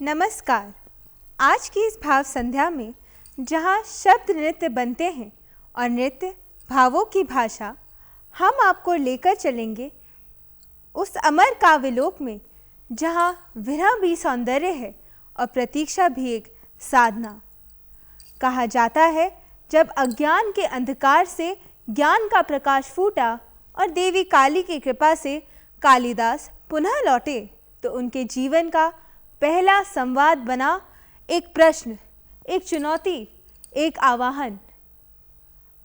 नमस्कार। आज की इस भाव संध्या में जहाँ शब्द नृत्य बनते हैं और नृत्य भावों की भाषा, हम आपको लेकर चलेंगे उस अमर काव्यलोक में जहाँ विरह भी सौंदर्य है और प्रतीक्षा भी एक साधना। कहा जाता है जब अज्ञान के अंधकार से ज्ञान का प्रकाश फूटा और देवी काली की कृपा से कालिदास पुनः लौटे तो उनके जीवन का पहला संवाद बना एक प्रश्न, एक चुनौती, एक आवाहन।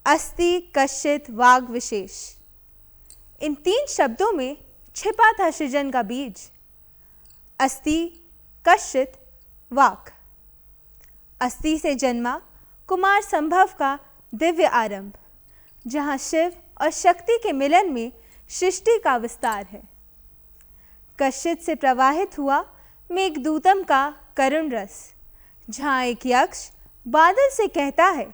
अस्ति कश्चित् वाग् विशेष। इन 3 शब्दों में छिपा था सृजन का बीज। अस्ति कश्चित् वाक्। अस्ति से जन्मा कुमार संभव का दिव्य आरंभ, जहाँ शिव और शक्ति के मिलन में सृष्टि का विस्तार है। कश्चित् से प्रवाहित हुआ मेघदूतम का करुण रस, जहाँ एक यक्ष बादल से कहता है,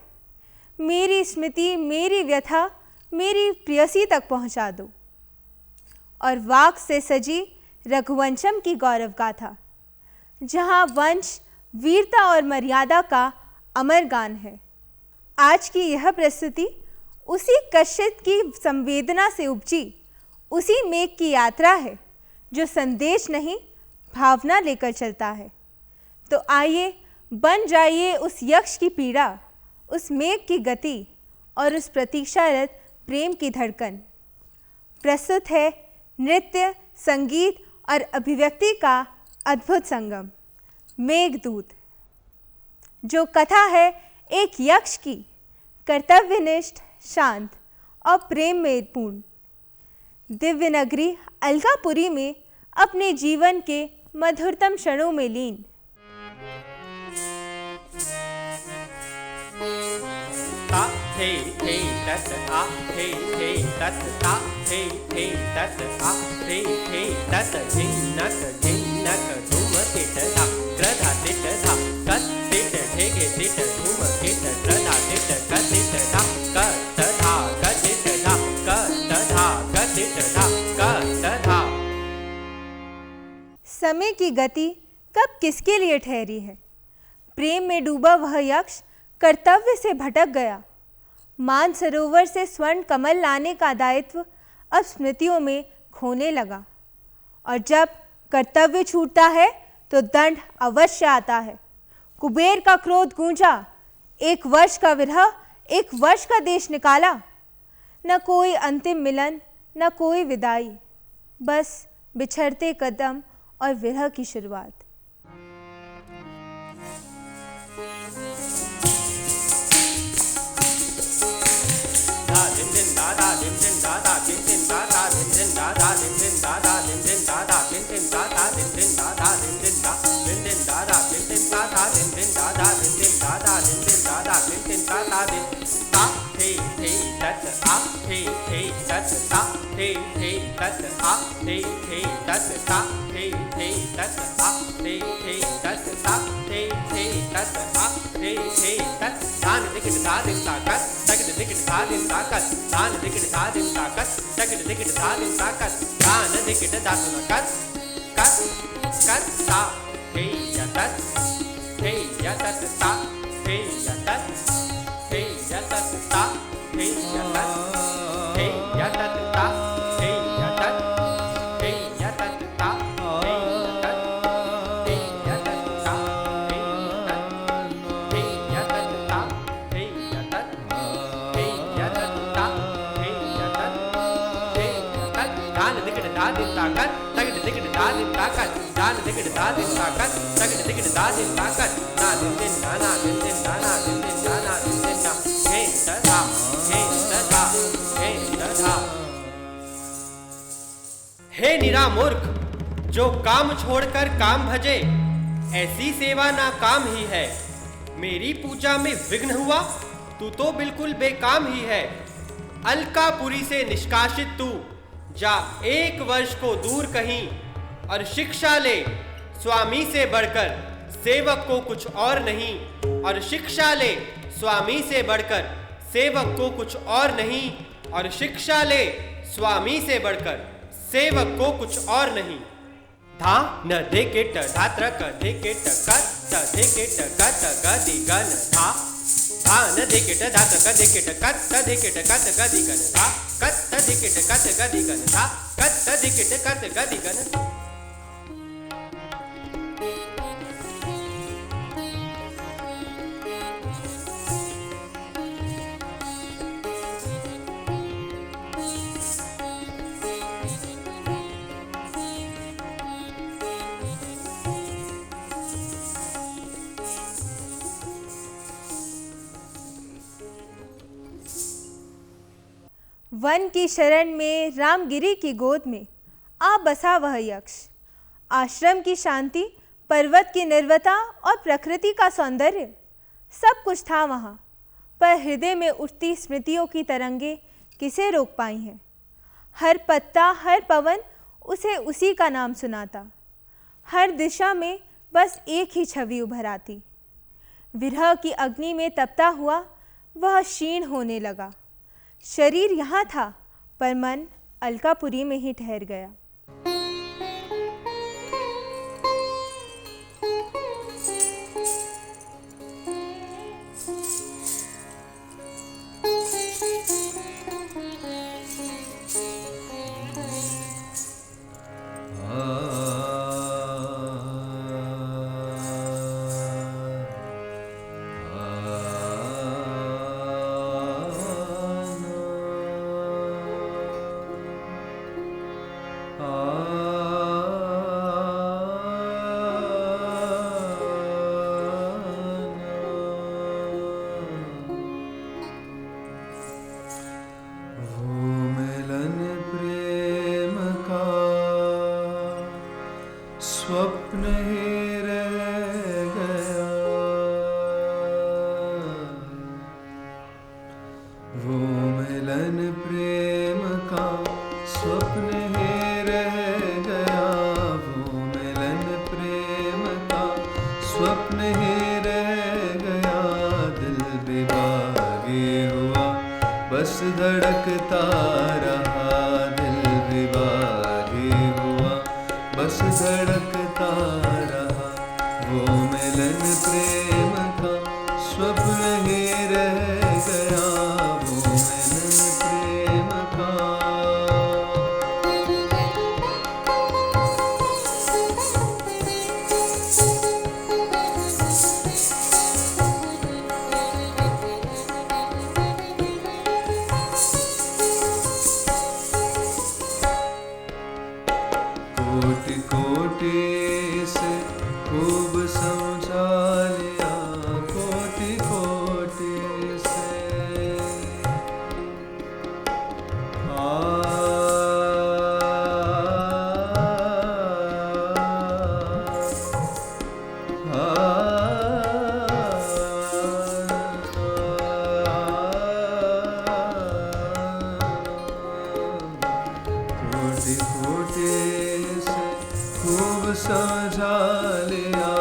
मेरी स्मृति, मेरी व्यथा, मेरी प्रियसी तक पहुँचा दो। और वाक से सजी रघुवंशम की गौरव गाथा, जहाँ वंश, वीरता और मर्यादा का अमर गान है। आज की यह प्रस्तुति उसी कश्चित् की संवेदना से उपजी उसी मेघ की यात्रा है जो संदेश नहीं भावना लेकर चलता है। तो आइए बन जाइए उस यक्ष की पीड़ा, उस मेघ की गति और उस प्रतीक्षारत प्रेम की धड़कन। प्रस्तुत है नृत्य, संगीत और अभिव्यक्ति का अद्भुत संगम, मेघदूत, जो कथा है एक यक्ष की, कर्तव्यनिष्ठ, शांत और प्रेम में पूर्ण। दिव्य नगरी अलकापुरी में अपने जीवन के मधुरतम क्षणों में लीन। ता थे तत आ थे तत ता थे तत आ थे तत झिन्नक धूम किट धा ग्रधा तिट धा कत तिट ढेगे तिट धूम किट ग्रधा तिट कतिट धा कत धा कतिट धा कत धा कतिट धा कत धा। समय की गति कब किसके लिए ठहरी है? प्रेम में डूबा वह यक्ष कर्तव्य से भटक गया। मानसरोवर से स्वर्ण कमल लाने का दायित्व अब स्मृतियों में खोने लगा। और जब कर्तव्य छूटता है तो दंड अवश्य आता है। कुबेर का क्रोध गूंजा, 1 वर्ष का विरह, 1 वर्ष का देश निकाला। न कोई अंतिम मिलन, न कोई विदाई, बस बिछड़ते कदम और विरह की शुरुआत। हे निरा मूर्ख, जो काम छोड़कर काम भजे, ऐसी सेवा ना काम ही है। मेरी पूजा में विघ्न हुआ, तू तो बिल्कुल बेकाम ही है। अलकापुरी से निष्कासित तू जा 1 वर्ष को दूर कहीं और शिक्षा ले, स्वामी से बढ़कर सेवक को कुछ और नहीं। और शिक्षा ले, स्वामी से बढ़कर सेवक को कुछ और नहीं। और शिक्षा ले, स्वामी से बढ़कर सेवक को कुछ और नहीं। धा न धे के ट धात्र क धे के ट क त धे के ट क त ग दि ग न धा धा न धे के ट धात्र क धे के ट क त धे के ट क त ग दि ग न धा क त धे के ट क त ग दि ग न धा क त धे के ट क त ग दि ग न। वन की शरण में रामगिरी की गोद में आ बसा वह यक्ष। आश्रम की शांति, पर्वत की निर्वता और प्रकृति का सौंदर्य सब कुछ था वहाँ, पर हृदय में उठती स्मृतियों की तरंगे किसे रोक पाई हैं। हर पत्ता, हर पवन उसे उसी का नाम सुनाता। हर दिशा में बस एक ही छवि उभर आती। विरह की अग्नि में तपता हुआ वह क्षीण होने लगा। शरीर यहाँ था, पर मन अलकापुरी में ही ठहर गया। स्वप्न ही रह गया, वो मिलन प्रेम का स्वप्न ही रह गया, वो मिलन प्रेम का स्वप्न ही रह गया। दिल विभागी हुआ बस धड़कता रहा, दिल विभागी हुआ बस धड़कता रहा। वो मिलन प्रेम का स्वप्न ही रह गया, वो मिलन प्रेम का। कोटि कोटि से खूब समझा लिया, कोटि कोटि से कोटि कोटि खूब समझा लिया,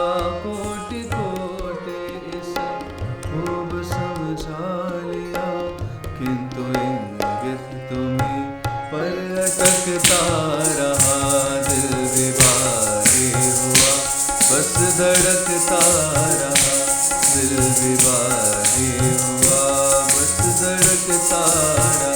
कोटि कोटि से खूब समझा लिया। किंतु इंगित तुम्हें पर अटकता रहा, दिल विभागी हुआ बस धड़कता रहा, दिल विभागी हुआ बस धड़कता रहा।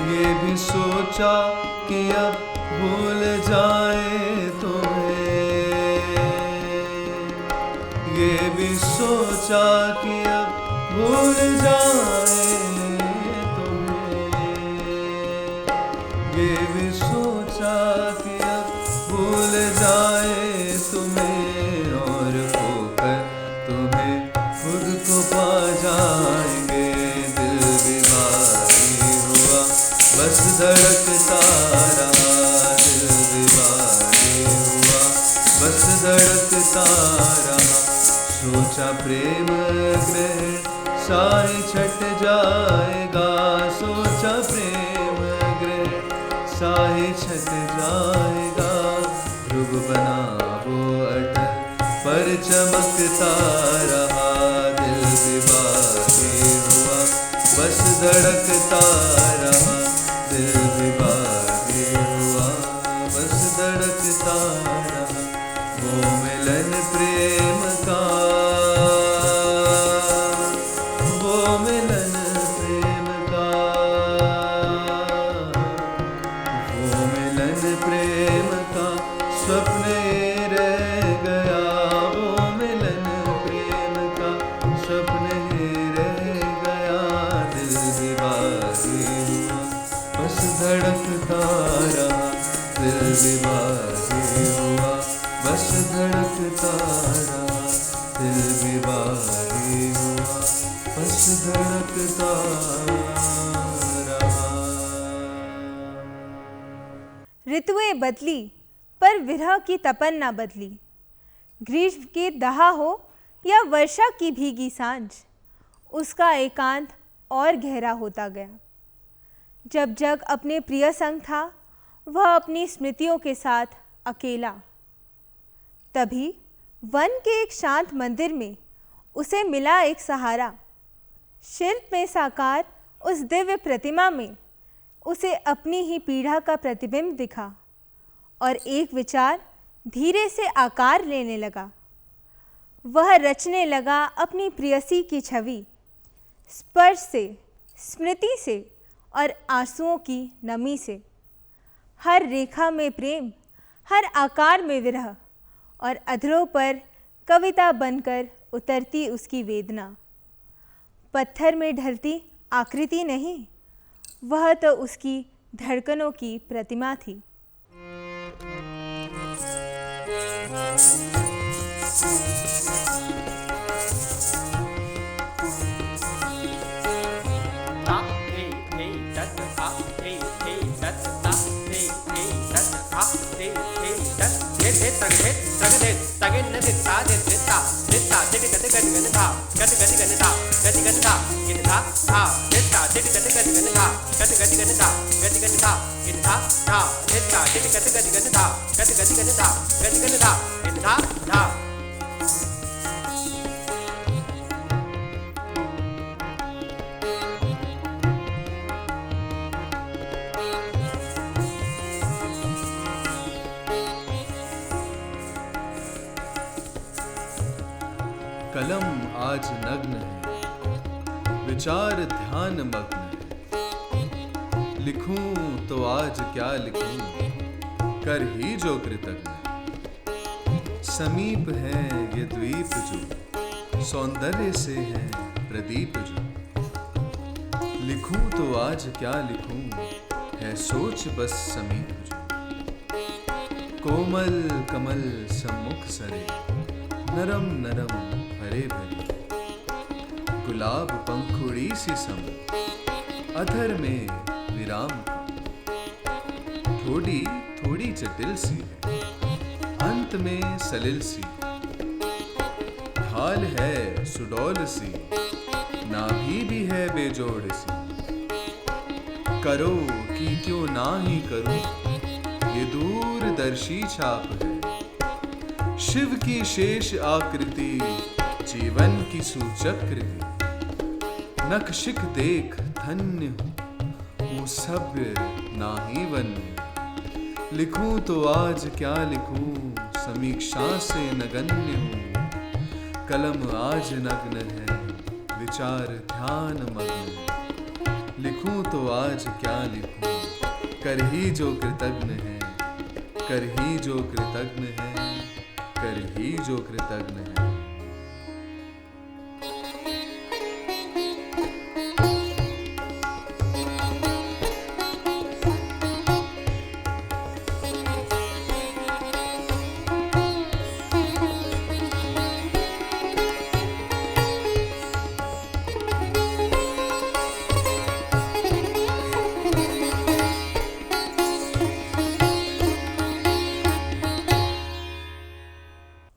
ये भी सोचा कि अब भूल जाए तुम्हें, ये भी सोचा कि अब भूल जाए तुम्हें, ये भी सोचा कि अब भूल जाए तुम्हें। और खोकर तुम्हें खुद को पा जाएंगे, दिल विभागी हुआ बस धड़कता रहा, दिल विभागी हुआ बस धड़कता रहा। सोचा प्रेम ग्रहण साय छट जाएगा, बना वो अटल, पर चमकता रहा दिल भी बागी हुआ, बस धड़कता रहा दिल भी बागी हुआ, बस धड़कता रहा। वो मिलन प्रेम का, वो मिलन प्रेम का, वो मिलन प्रेम का स्वप्न ये रह गया, वो मिलन प्रेम का स्वप्न ये रह गया, दिल भी बागी हुआ, बस धड़कता रहा दिल भी बागी हुआ, बस धड़कता रहा दिल भी बागी हुआ, बस धड़कता रहा। ऋतुएं बदली पर विरह की तपन ना बदली। ग्रीष्म की दहा हो या वर्षा की भीगी सांझ, उसका एकांत और गहरा होता गया। जब जग अपने प्रिय संग था, वह अपनी स्मृतियों के साथ अकेला। तभी वन के एक शांत मंदिर में उसे मिला एक सहारा। शिल्प में साकार उस दिव्य प्रतिमा में उसे अपनी ही पीड़ा का प्रतिबिंब दिखा और एक विचार धीरे से आकार लेने लगा। वह रचने लगा अपनी प्रियसी की छवि, स्पर्श से, स्मृति से और आंसुओं की नमी से। हर रेखा में प्रेम, हर आकार में विरह और अधरों पर कविता बनकर उतरती उसकी वेदना। पत्थर में ढलती आकृति नहीं, वह तो उसकी धड़कनों की प्रतिमा थी। कलम आज नग्न है, विचार ध्यान मग्न है। लिखूं तो आज क्या लिखूं, कर ही जो कृतज्ञ। समीप है ये द्वीप जो, सौंदर्य से है प्रदीप जो। लिखूं तो आज क्या लिखूं, है सोच बस समीप जो। कोमल कमल सम्मुख सरे, नरम नरम हरे भरे। गुलाब पंखुड़ी सी सम, अधर में विराम कम। थोड़ी थोड़ी जटिल सी है, अंत में सलिल सी। ढाल है सुडौल सी, नाभि भी है बेजोड़ सी। करो कि क्यों ना ही करूं, ये दूरदर्शी छाप है। शिव की शेष आकृति, जीवन की सूचक कृति। नक्शिक देख धन्य हूँ सभ्य नाही वन्य। लिखूं तो आज क्या लिखूं, समीक्षा से नगण्य हूँ। कलम आज नग्न है, विचार ध्यान मग्न है। लिखूं तो आज क्या लिखूं, कर ही जो कृतज्ञ है। कर ही जो कृतज्ञ है, कर ही जो कृतज्ञ है।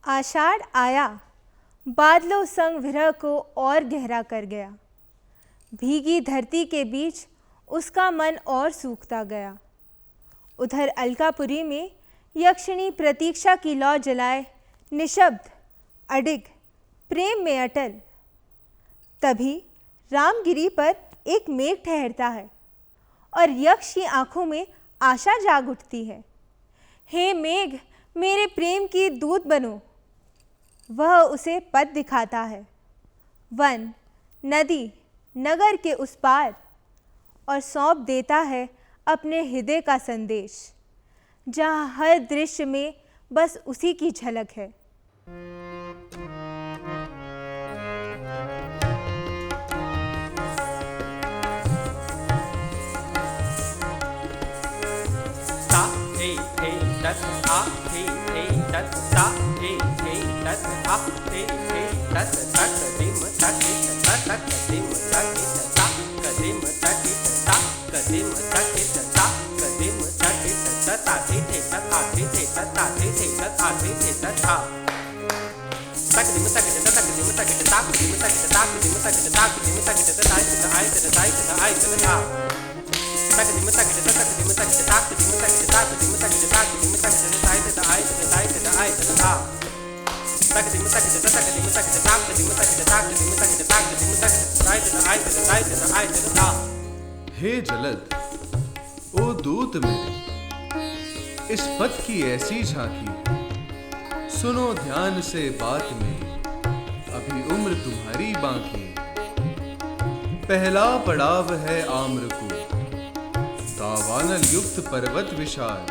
आषाढ़ आया, बादलों संग विरह को और गहरा कर गया। भीगी धरती के बीच उसका मन और सूखता गया। उधर अलकापुरी में यक्षिणी प्रतीक्षा की लौ जलाए, निशब्द, अडिग, प्रेम में अटल। तभी रामगिरी पर एक मेघ ठहरता है और यक्ष की आंखों में आशा जाग उठती है। हे मेघ, मेरे प्रेम की दूत बनो। वह उसे पथ दिखाता है, वन, नदी, नगर के उस पार, और सौंप देता है अपने हृदय का संदेश, जहाँ हर दृश्य में बस उसी की झलक है। हे जलद, ओ दूत मेरे, इस पथ की ऐसी झांकी, सुनो ध्यान से बात मेरी, अभी उम्र तुम्हारी बाकी। पहला पड़ाव है आम्रकू, दावानल युक्त पर्वत विशाल,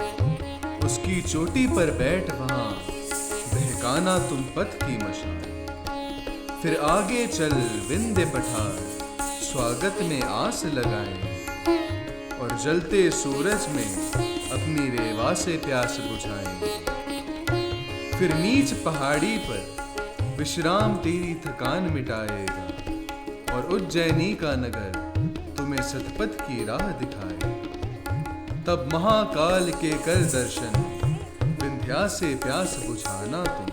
उसकी चोटी पर बैठ वहां, बहकाना तुम पथ की मशाल। फिर आगे चल विंध्य पठार, स्वागत में आस लगाए, और जलते सूरज में अपनी रेवा से प्यास बुझाएंगे। फिर नीच पहाड़ी पर विश्राम तेरी थकान मिटाएगा, और उज्जैनी का नगर तुम्हें सतपथ की राह दिखाएगा। तब महाकाल के कर दर्शन, विंध्या से प्यास बुझाना तुम।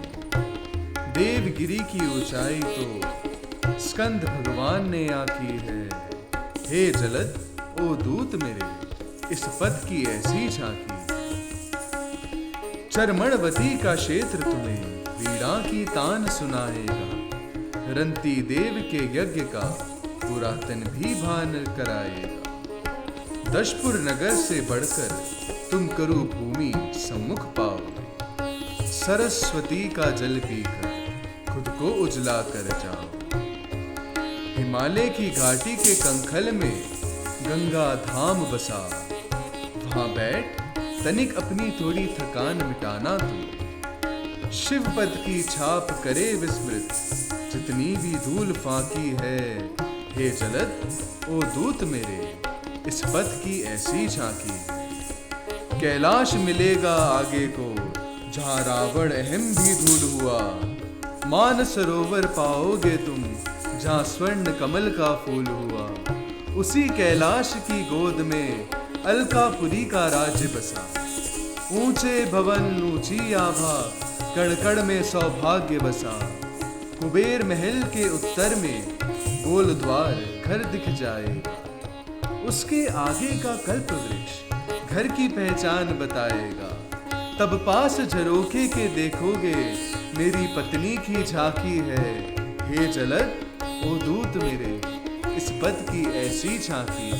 देवगिरी की ऊंचाई तो स्कंद भगवान ने आकी है। हे जलद, ओ दूत मेरे, इस पथ की ऐसी झांकी। चरमणवती का क्षेत्र तुम्हें वीणा की तान सुनाएगा, रंती देव के यज्ञ का पुरातन भी भान कराएगा। दशपुर नगर से बढ़कर तुम करु भूमि सम्मुख पाओ, सरस्वती का जल पीकर खुद को उजला कर जाओ। हिमालय की घाटी के कंखल में गंगा धाम बसा, वहां बैठ तनिक अपनी थोड़ी थकान मिटाना तू। शिव पद की छाप करे विस्मृत, जितनी भी धूल फाकी है। हे जलद, ओ दूत मेरे, इस पथ की ऐसी झांकी। कैलाश मिलेगा आगे को, जहां रावण अहम भी धूल हुआ। मान सरोवर पाओगे तुम, जहां स्वर्ण कमल का फूल हुआ। उसी कैलाश की गोद में अलकापुरी का राज्य बसा। ऊंचे भवन ऊंची आभा, कण कण में सौभाग्य बसा। कुबेर महल के उत्तर में गोल द्वार घर दिख जाएगा। उसके आगे का कल्प वृक्ष घर की पहचान बताएगा। तब पास झरोखे के देखोगे, मेरी पत्नी की झांकी है। हे जलद, ओ दूत मेरे, इस पद की ऐसी झांकी।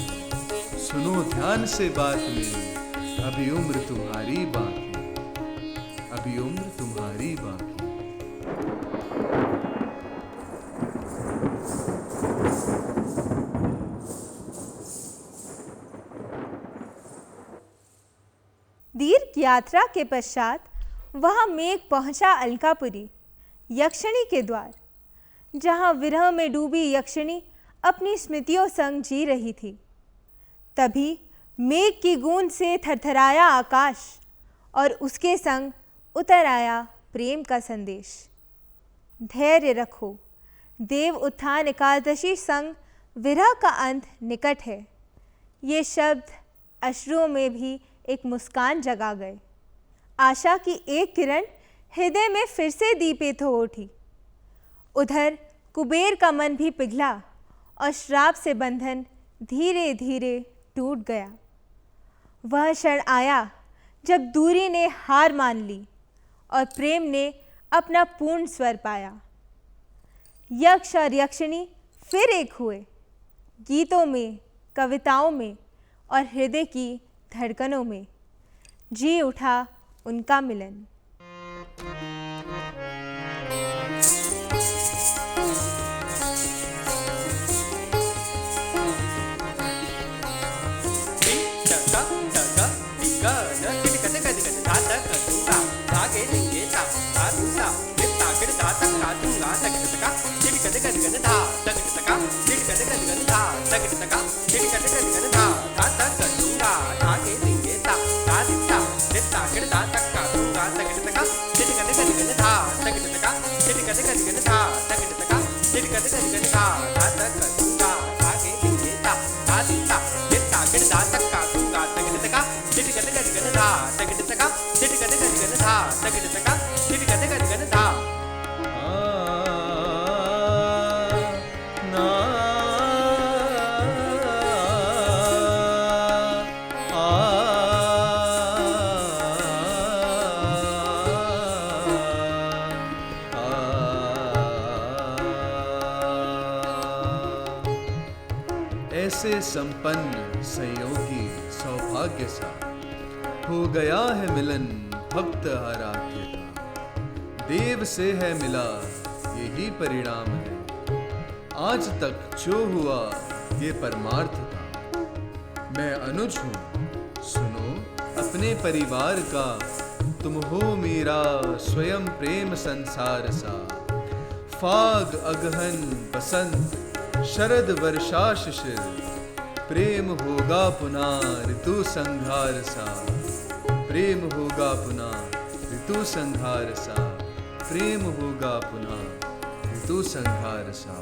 सुनो ध्यान से बात मेरी, अभी उम्र तुम्हारी बाकी, अभी उम्र तुम्हारी बाकी। दीर्घ यात्रा के पश्चात वहां मेघ पहुंचा अलकापुरी, यक्षिणी के द्वार, जहां विरह में डूबी यक्षिणी अपनी स्मृतियों संग जी रही थी। तभी मेघ की गूंज से थरथराया आकाश, और उसके संग उतर आया प्रेम का संदेश। धैर्य रखो, देव उत्थान एकादशी संग विरह का अंत निकट है। ये शब्द अश्रुओं में भी एक मुस्कान जगा गए। आशा की एक किरण हृदय में फिर से दीपित हो उठी। उधर कुबेर का मन भी पिघला और श्राप से बंधन धीरे धीरे टूट गया। वह क्षण आया जब दूरी ने हार मान ली और प्रेम ने अपना पूर्ण स्वर पाया। यक्ष और यक्षिणी फिर एक हुए, गीतों में, कविताओं में और हृदय की धड़कनों में जी उठा उनका मिलन। ऐसे संपन्न संयोगी सौभाग्य सा हो गया है मिलन भक्त आराध्य का। देव से है मिला यही परिणाम है, आज तक जो हुआ ये परमार्थ था। मैं अनुज हूँ सुनो अपने परिवार का, तुम हो मेरा स्वयं प्रेम संसार सा। फाग अगहन बसंत शरद वर्षा शिशिर, प्रेम होगा पुनः ऋतु संहार सा। प्रेम होगा पुनः ऋतु संहार सा। प्रेम होगा पुनः ऋतु संहार सा।